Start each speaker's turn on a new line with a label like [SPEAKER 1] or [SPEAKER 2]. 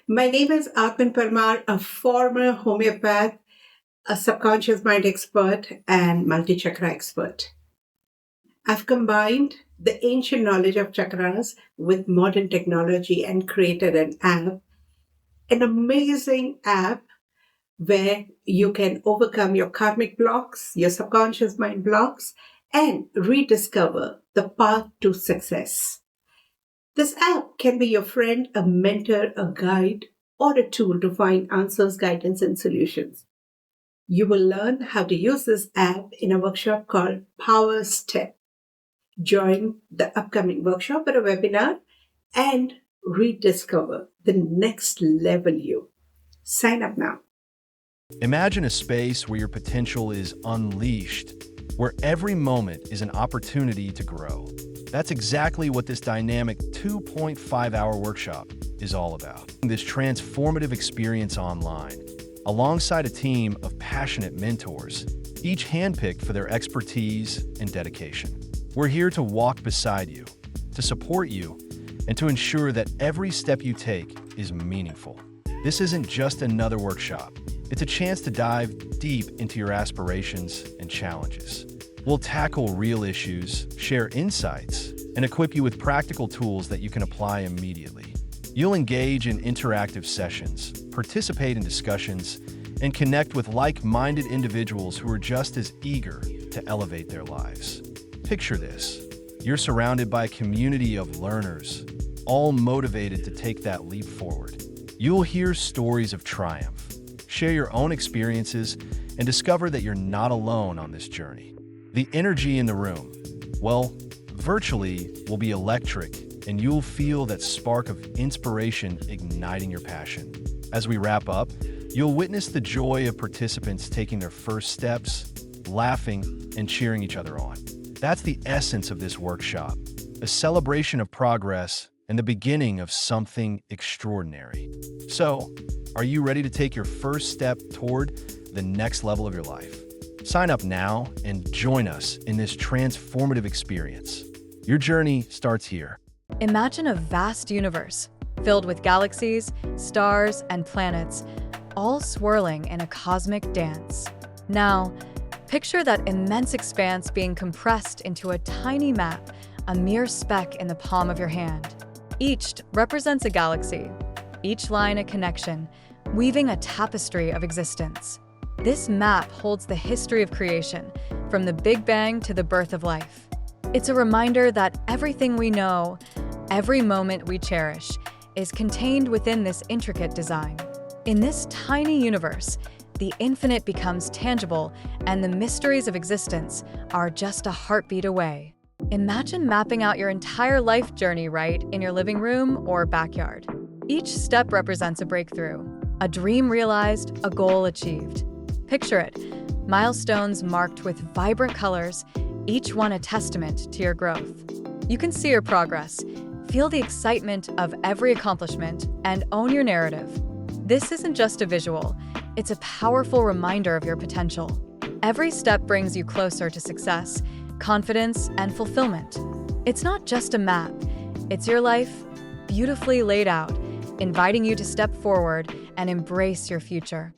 [SPEAKER 1] My name is Aatmn, a former homeopath, a subconscious mind expert, and multi chakra expert. I've combined the ancient knowledge of chakras with modern technology and created an amazing app where you can overcome your karmic blocks, your subconscious mind blocks, and rediscover the path to success. This app can be your friend, a mentor, a guide, or a tool to find answers, guidance, and solutions. You will learn how to use this app in a workshop called Power Step. Join the upcoming workshop or a webinar and rediscover the next level you. Sign up now.
[SPEAKER 2] Imagine a space where your potential is unleashed, where every moment is an opportunity to grow. That's exactly what this dynamic 2.5-hour workshop is all about. This transformative experience online, alongside a team of passionate mentors, each handpicked for their expertise and dedication. We're here to walk beside you, to support you, and to ensure that every step you take is meaningful. This isn't just another workshop. It's a chance to dive deep into your aspirations and challenges. We'll tackle real issues, share insights, and equip you with practical tools that you can apply immediately. You'll engage in interactive sessions, participate in discussions, and connect with like-minded individuals who are just as eager to elevate their lives. Picture this. You're surrounded by a community of learners, all motivated to take that leap forward. You'll hear stories of triumph, share your own experiences, and discover that you're not alone on this journey. The energy in the room, well, virtually will be electric, and you'll feel that spark of inspiration igniting your passion. As we wrap up, you'll witness the joy of participants taking their first steps, laughing, and cheering each other on. That's the essence of this workshop, a celebration of progress and the beginning of something extraordinary. So, are you ready to take your first step toward the next level of your life? Sign up now and join us in this transformative experience. Your journey starts here.
[SPEAKER 3] Imagine a vast universe filled with galaxies, stars, and planets, all swirling in a cosmic dance. Now, picture that immense expanse being compressed into a tiny map, a mere speck in the palm of your hand. Each represents a galaxy, each line a connection, weaving a tapestry of existence. This map holds the history of creation, from the Big Bang to the birth of life. It's a reminder that everything we know, every moment we cherish, is contained within this intricate design. In this tiny universe, the infinite becomes tangible, and the mysteries of existence are just a heartbeat away. Imagine mapping out your entire life journey right in your living room or backyard. Each step represents a breakthrough, a dream realized, a goal achieved. Picture it, milestones marked with vibrant colors, each one a testament to your growth. You can see your progress, feel the excitement of every accomplishment, and own your narrative. This isn't just a visual, it's a powerful reminder of your potential. Every step brings you closer to success, confidence, and fulfillment. It's not just a map, it's your life, beautifully laid out, inviting you to step forward and embrace your future.